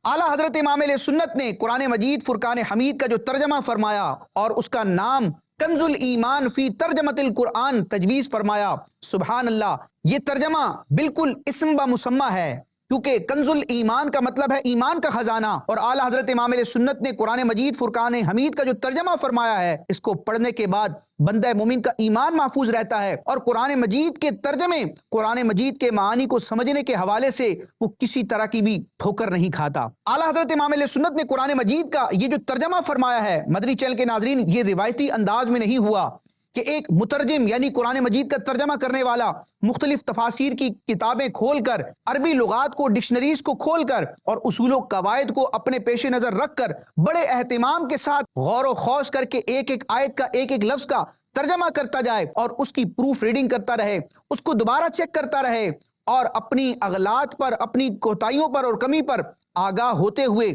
اعلیٰ حضرت امام علیہ سنت نے قرآن مجید فرقان حمید کا جو ترجمہ فرمایا اور اس کا نام کنز الایمان فی ترجمۃ القرآن تجویز فرمایا، سبحان اللہ، یہ ترجمہ بالکل اسم بمسمہ ہے، کیونکہ کنز الایمان کا مطلب ہے ایمان کا خزانہ، اور اعلیٰ حضرت امام علیہ سنت نے قرآن مجید فرقان حمید کا جو ترجمہ فرمایا ہے، اس کو پڑھنے کے بعد بندہ مومن کا ایمان محفوظ رہتا ہے، اور قرآن مجید کے ترجمے، قرآن مجید کے معانی کو سمجھنے کے حوالے سے وہ کسی طرح کی بھی ٹھوکر نہیں کھاتا۔ اعلیٰ حضرت امام علیہ سنت نے قرآن مجید کا یہ جو ترجمہ فرمایا ہے، مدنی چینل کے ناظرین، یہ روایتی انداز میں نہیں ہوا کہ ایک مترجم یعنی قرآن مجید کا ترجمہ کرنے والا مختلف تفاسیر کی کتابیں کھول کر، عربی لغات کو، ڈکشنریز کو کھول کر اور اصول و قواعد کو اپنے پیش نظر رکھ کر بڑے اہتمام کے ساتھ غور و خوض کر کے ایک ایک آیت کا، ایک ایک لفظ کا ترجمہ کرتا جائے اور اس کی پروف ریڈنگ کرتا رہے، اس کو دوبارہ چیک کرتا رہے اور اپنی اغلاط پر، اپنی کوتاہیوں پر اور کمی پر آگاہ ہوتے ہوئے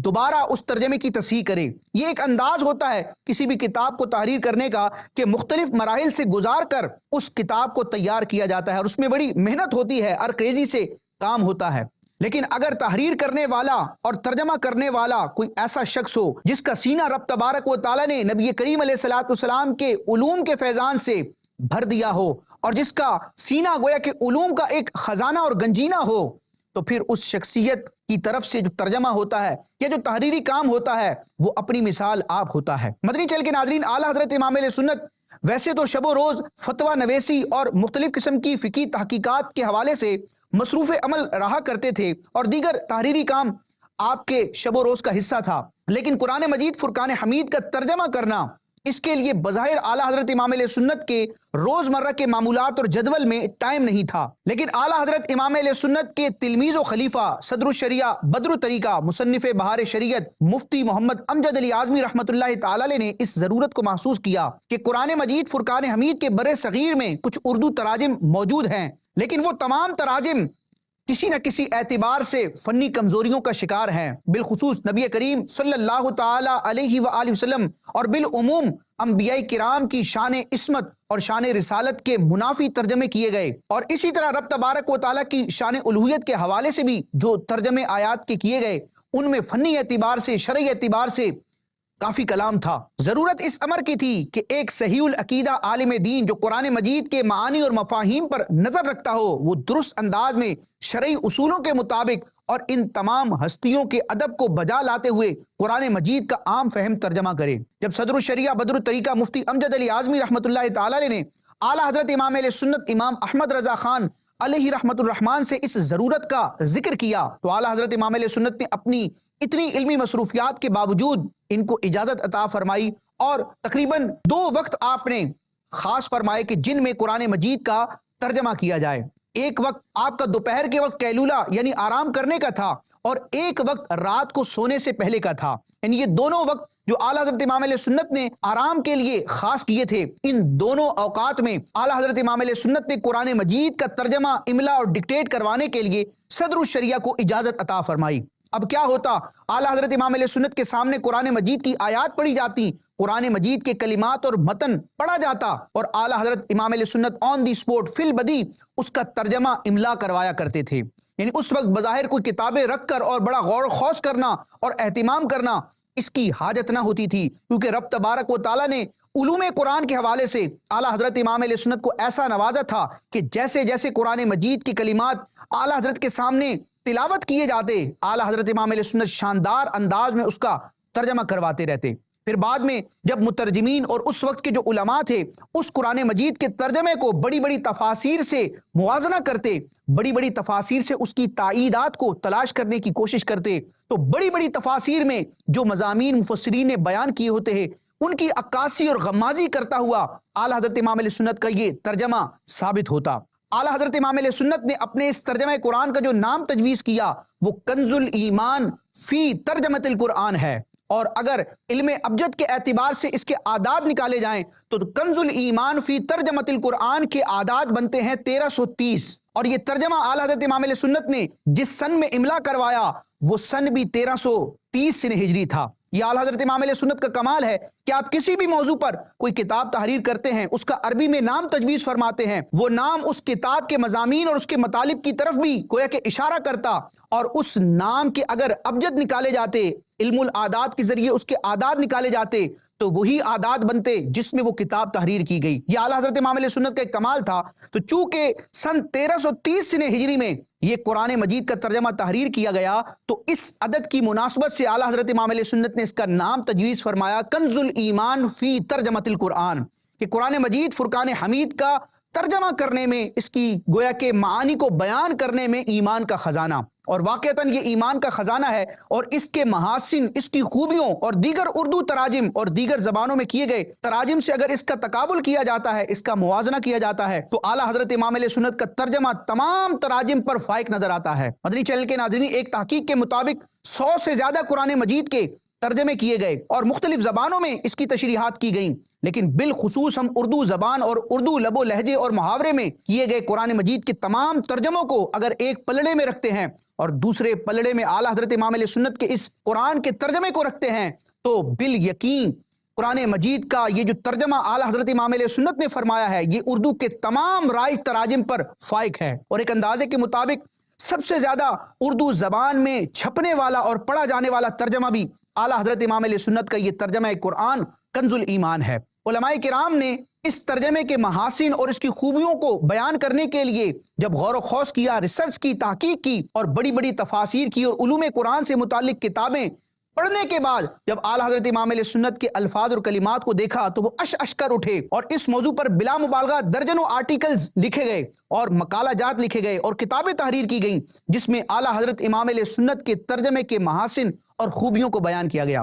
دوبارہ اس ترجمے کی تصحیح کرے۔ یہ ایک انداز ہوتا ہے کسی بھی کتاب کو تحریر کرنے کا کہ مختلف مراحل سے گزار کر اس کتاب کو تیار کیا جاتا ہے، اور اس میں بڑی محنت ہوتی ہے، ارکریزی سے کام ہوتا ہے۔ لیکن اگر تحریر کرنے والا اور ترجمہ کرنے والا کوئی ایسا شخص ہو جس کا سینہ رب تبارک و تعالیٰ نے نبی کریم علیہ الصلوۃ والسلام کے علوم کے فیضان سے بھر دیا ہو، اور جس کا سینہ گویا کہ علوم کا ایک خزانہ اور گنجینہ ہو، تو پھر اس شخصیت کی طرف سے جو ترجمہ ہوتا ہے یا جو تحریری کام ہوتا ہے وہ اپنی مثال آپ ہوتا ہے۔ مدنی چینل کے ناظرین، اعلیٰ حضرت امام علیہ سنت ویسے تو شب و روز فتویٰ نویسی اور مختلف قسم کی فقہی تحقیقات کے حوالے سے مصروف عمل رہا کرتے تھے، اور دیگر تحریری کام آپ کے شب و روز کا حصہ تھا، لیکن قرآن مجید فرقان حمید کا ترجمہ کرنا، اس کے لیے بظاہر اعلیٰ حضرت امام علیہ سنت کے روزمرہ کے معمولات اور جدول میں ٹائم نہیں تھا۔ لیکن اعلیٰ حضرت امام علیہ سنت کے تلمیذ و خلیفہ صدر الشریعہ بدر الطریقہ مصنف بہار شریعت مفتی محمد امجد علی اعظمی رحمۃ اللہ تعالی علیہ نے اس ضرورت کو محسوس کیا کہ قرآن مجید فرقان حمید کے بر صغیر میں کچھ اردو تراجم موجود ہیں، لیکن وہ تمام تراجم کسی نہ کسی اعتبار سے فنی کمزوریوں کا شکار ہیں، بالخصوص نبی کریم صلی اللہ تعالی علیہ وآلہ وسلم اور بالعموم انبیاء کرام کی شان عصمت اور شان رسالت کے منافی ترجمے کیے گئے، اور اسی طرح رب تبارک و تعالیٰ کی شان الوہیت کے حوالے سے بھی جو ترجمے آیات کے کیے گئے ان میں فنی اعتبار سے، شرعی اعتبار سے کافی کلام تھا۔ ضرورت اس امر کی تھی کہ ایک صحیح العقیدہ عالم دین جو قرآن مجید کے معانی اور مفاہیم پر نظر رکھتا ہو، وہ درست انداز میں شرعی اصولوں کے مطابق اور ان تمام ہستیوں کے ادب کو بجا لاتے ہوئے قرآن مجید کا عام فہم ترجمہ کرے۔ جب صدر الشریعہ بدر الطریقہ مفتی امجد علی اعظمی رحمۃ اللہ تعالی علیہ نے اعلیٰ حضرت امام علیہ سنت امام احمد رضا خان علیہ رحمۃ الرحمن سے اس ضرورت کا ذکر کیا، تو اعلیٰ حضرت امام علیہ سنت نے اپنی اتنی علمی مصروفیات کے باوجود ان کو اجازت عطا فرمائی، اور تقریباً 2 وقت آپ نے خاص فرمائے کہ جن میں قرآن مجید کا ترجمہ کیا جائے۔ ایک وقت آپ کا دوپہر کے وقت قیلولہ یعنی آرام کرنے کا تھا، اور ایک وقت رات کو سونے سے پہلے کا تھا، یعنی یہ دونوں وقت جو اعلیٰ حضرت امام علیہ سنت نے آرام کے لیے خاص کیے تھے، ان دونوں اوقات میں اعلیٰ حضرت امام علیہ سنت نے قرآن مجید کا ترجمہ املا اور ڈکٹیٹ کروانے کے لیے صدر الشریعہ کو اجازت عطا فرمائی۔ اب کیا ہوتا، اعلیٰ حضرت امام علیہ سنت کے سامنے قرآن مجید کی آیات پڑھی جاتی، قرآن مجید کے کلمات اور متن پڑھا جاتا، اور اعلیٰ حضرت امام علیہ سنت آن دی سپوٹ فی البدی اس کا ترجمہ املا کروایا کرتے تھے۔ یعنی اس وقت بظاہر کوئی کتابیں رکھ کر اور بڑا غور و خوض کرنا اور اہتمام کرنا اس کی حاجت نہ ہوتی تھی، کیونکہ رب تبارک و تعالیٰ نے علوم قرآن کے حوالے سے اعلیٰ حضرت امام علیہ سنت کو ایسا نوازا تھا کہ جیسے جیسے قرآن مجید کی کلمات اعلیٰ حضرت کے سامنے تلاوت کیے جاتے، اعلیٰ حضرت امام علیہ سنت شاندار انداز میں اس کا ترجمہ کرواتے رہتے۔ پھر بعد میں جب مترجمین اور اس وقت کے جو علماء تھے اس قرآن مجید کے ترجمے کو بڑی بڑی تفاسیر سے موازنہ کرتے، بڑی بڑی تفاسیر سے اس کی تائیدات کو تلاش کرنے کی کوشش کرتے، تو بڑی بڑی تفاسیر میں جو مضامین مفسرین نے بیان کیے ہوتے ہیں ان کی عکاسی اور غمازی کرتا ہوا اعلیٰ حضرت امام علیہ سنت کا یہ ترجمہ ثابت ہوتا۔ اعلیٰ حضرت امام علیہ سنت نے اپنے اس ترجمہ قرآن کا جو نام تجویز کیا وہ کنز الایمان فی ترجمۃ القرآن ہے، اور اگر علم ابجد کے اعتبار سے اس کے اعداد نکالے جائیں تو کنز الایمان فی ترجمۃ القرآن کے اعداد بنتے ہیں 1330، اور یہ ترجمہ اعلیٰ حضرت امام علیہ سنت نے جس سن میں املا کروایا وہ سن بھی 1330 سن ہجری تھا۔ یہ اعلیٰ حضرت امام علیہ سنت کا کمال ہے کہ آپ کسی بھی موضوع پر کوئی کتاب تحریر کرتے ہیں، اس کا عربی میں نام تجویز فرماتے ہیں، وہ نام اس کتاب کے مضامین اور اس کے مطالب کی طرف بھی گویا کہ اشارہ کرتا، اور اس نام کے اگر ابجد نکالے جاتے، علم العادات کے ذریعے اس کے اعداد نکالے جاتے تو وہی اعداد بنتے جس میں وہ کتاب تحریر کی گئی۔ یہ اعلیٰ حضرت امام علیہ سنت کا ایک کمال تھا۔ تو چونکہ سن 1330 سنہ ہجری میں یہ قرآن مجید کا ترجمہ تحریر کیا گیا، تو اس عدد کی مناسبت سے اعلیٰ حضرت امام علیہ سنت نے اس کا نام تجویز فرمایا کنز الایمان فی ترجمۃ القرآن، کہ قرآن مجید فرقان حمید کا ترجمہ کرنے میں، اس کی گویا کہ معانی کو بیان کرنے میں ایمان کا خزانہ، اور واقعتاً یہ ایمان کا خزانہ ہے، اور اس کے محاسن، اس کی خوبیوں اور دیگر اردو تراجم اور دیگر زبانوں میں کیے گئے تراجم سے اگر اس کا تقابل کیا جاتا ہے، اس کا موازنہ کیا جاتا ہے، تو اعلیٰ حضرت امام علیہ سنت کا ترجمہ تمام تراجم پر فائق نظر آتا ہے۔ مدنی چینل کے ناظرین، ایک تحقیق کے مطابق 100 سے زیادہ قرآن مجید کے ترجمے کیے گئے اور مختلف زبانوں میں اس کی تشریحات کی گئیں، لیکن بالخصوص ہم اردو زبان اور اردو لب و لہجے اور محاورے میں کیے گئے قرآن مجید کے تمام ترجموں کو اگر ایک پلڑے میں رکھتے ہیں اور دوسرے پلڑے میں اعلیٰ حضرت امام علیہ سنت کے اس قرآن کے ترجمے کو رکھتے ہیں، تو بالیقین قرآن مجید کا یہ جو ترجمہ اعلیٰ حضرت امام علیہ سنت نے فرمایا ہے، یہ اردو کے تمام رائج تراجم پر فائق ہے۔ اور ایک اندازے کے مطابق سب سے زیادہ اردو زبان میں چھپنے والا اور پڑھا جانے والا ترجمہ بھی اعلیٰ حضرت امام علیہ سنت کا یہ ترجمہ قرآن کنز الایمان ہے۔ علماء کرام نے اس ترجمے کے محاسن اور اس کی خوبیوں کو بیان کرنے کے لیے جب غور و خوض کیا، ریسرچ کی، تحقیق کی اور بڑی بڑی تفاسیر کی اور علوم قرآن سے متعلق کتابیں پڑھنے کے بعد جب اعلیٰ حضرت امام علیہ سنت کے الفاظ اور کلمات کو دیکھا تو وہ اش کر اٹھے، اور اس موضوع پر بلا مبالغہ درجنوں آرٹیکلز لکھے گئے اور مقالہ جات لکھے گئے اور کتابیں تحریر کی گئیں، جس میں اعلیٰ حضرت امام علیہ سنت کے ترجمے کے محاسن اور خوبیوں کو بیان کیا گیا۔